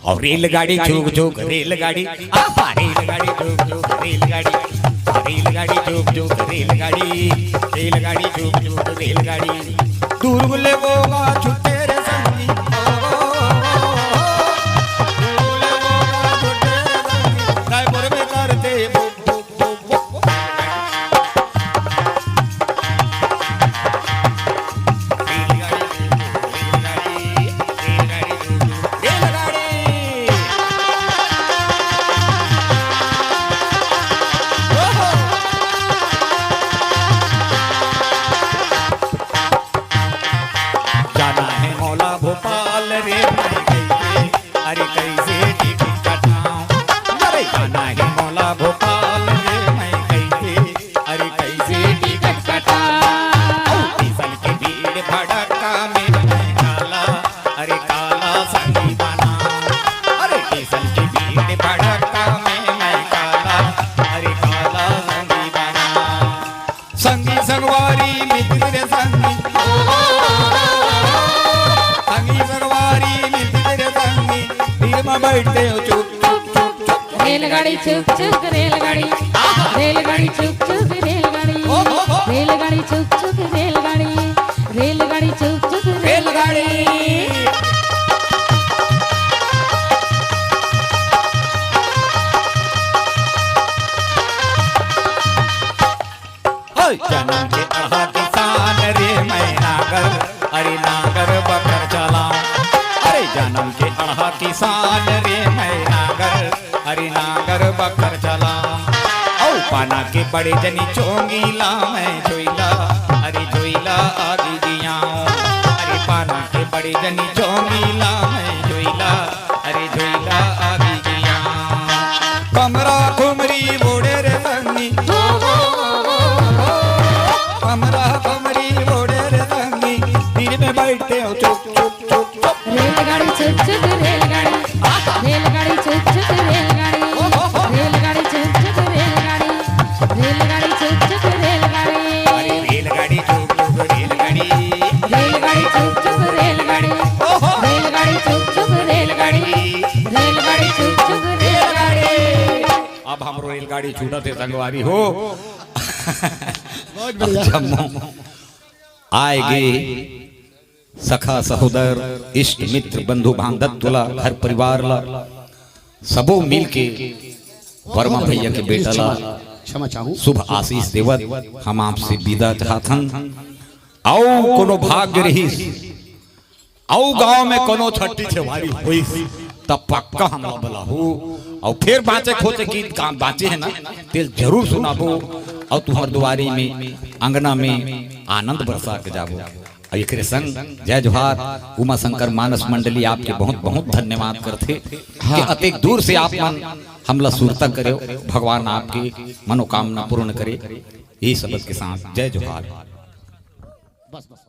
और रेलगाड़ी झुक झुक रेलगाड़ी, रेलगाड़ी झुक झुक रेलगाड़ी, रेलगाड़ी झुक झुक रेलगाड़ी, रेलगाड़ी झुक झुक रेलगाड़ी। दूर बोले वो छुट्टे रे संगी, रायपुर में करते रेलगाड़ी चुप चुप रेलगाड़ी, रेलगाड़ी चुप चुप रेलगाड़ी, रेलगाड़ी चुप चुप रेलगाड़ी, रेलगाड़ी चुप चुप रेलगाड़ी। जन्म के अहा किसान रे मैं नागर, अरे नागर बकर चलाऊं, अरे जन्म के अहा किसान रे मैं नागर, अरे नागर बकर चलाऊं। औ पाना के बड़े जनी चोंगीला मैं जोइला, अरे जोइला आगे जियाऊं, अरे पाना के बड़े जनी चोंगीला मैं जोइला, अरे जोइला आगे जियाऊं। कमरा घुमरी बोड़े रे संगी, कमरा घुमरी बोड़े रे संगी, दिल में बैठते हो चुप चुप चुप चुप। रेलगाड़ी चुप चुप रेलगाड़ी, रेलगाड़ी चुप चुप रेलगाड़ी, रेलगाड़ी चुप चुप रेलगाड़ी, रेलगाड़ी चुप चुप रेलगाड़ी, अरे रेलगाड़ी चुप चुप रेलगाड़ी, रेलगाड़ी चुप चुप रेलगाड़ी, रेलगाड़ी चुप चुप रेलगाड़ी, रेलगाड़ी चुप चुप रेलगाड़ी। अब हमरो रेलगाड़ी छूटत है संगवारी हो। आएगे सखा सहोदर इष्ट मित्र बंधु बांधव ला घर परिवार ला सबो मिल के वर्मा भैया के बेटा ला क्षमा चाहूं शुभ आशीष देवत हम आपसे विदा चाहथन। आओ कोनो भाग्य रही, आओ गांव में कोनो छठी छवारी हुई तब पक्का हम बला हो और फिर बाँचे खोचे गीत काम बाँचे है ना तेल जरूर सुनाबो और तुम्हार दुआरी में अंगना में आनंद बरसा के जाबो। और एक संग जय जोहार उमा शंकर मानस मंडली आपके बहुत बहुत धन्यवाद करते कि अतेक दूर से आप मन हमला सुरता करे, भगवान आपकी मनोकामना पूर्ण करे। यही शब्द के साथ जय जोहार। बस बस।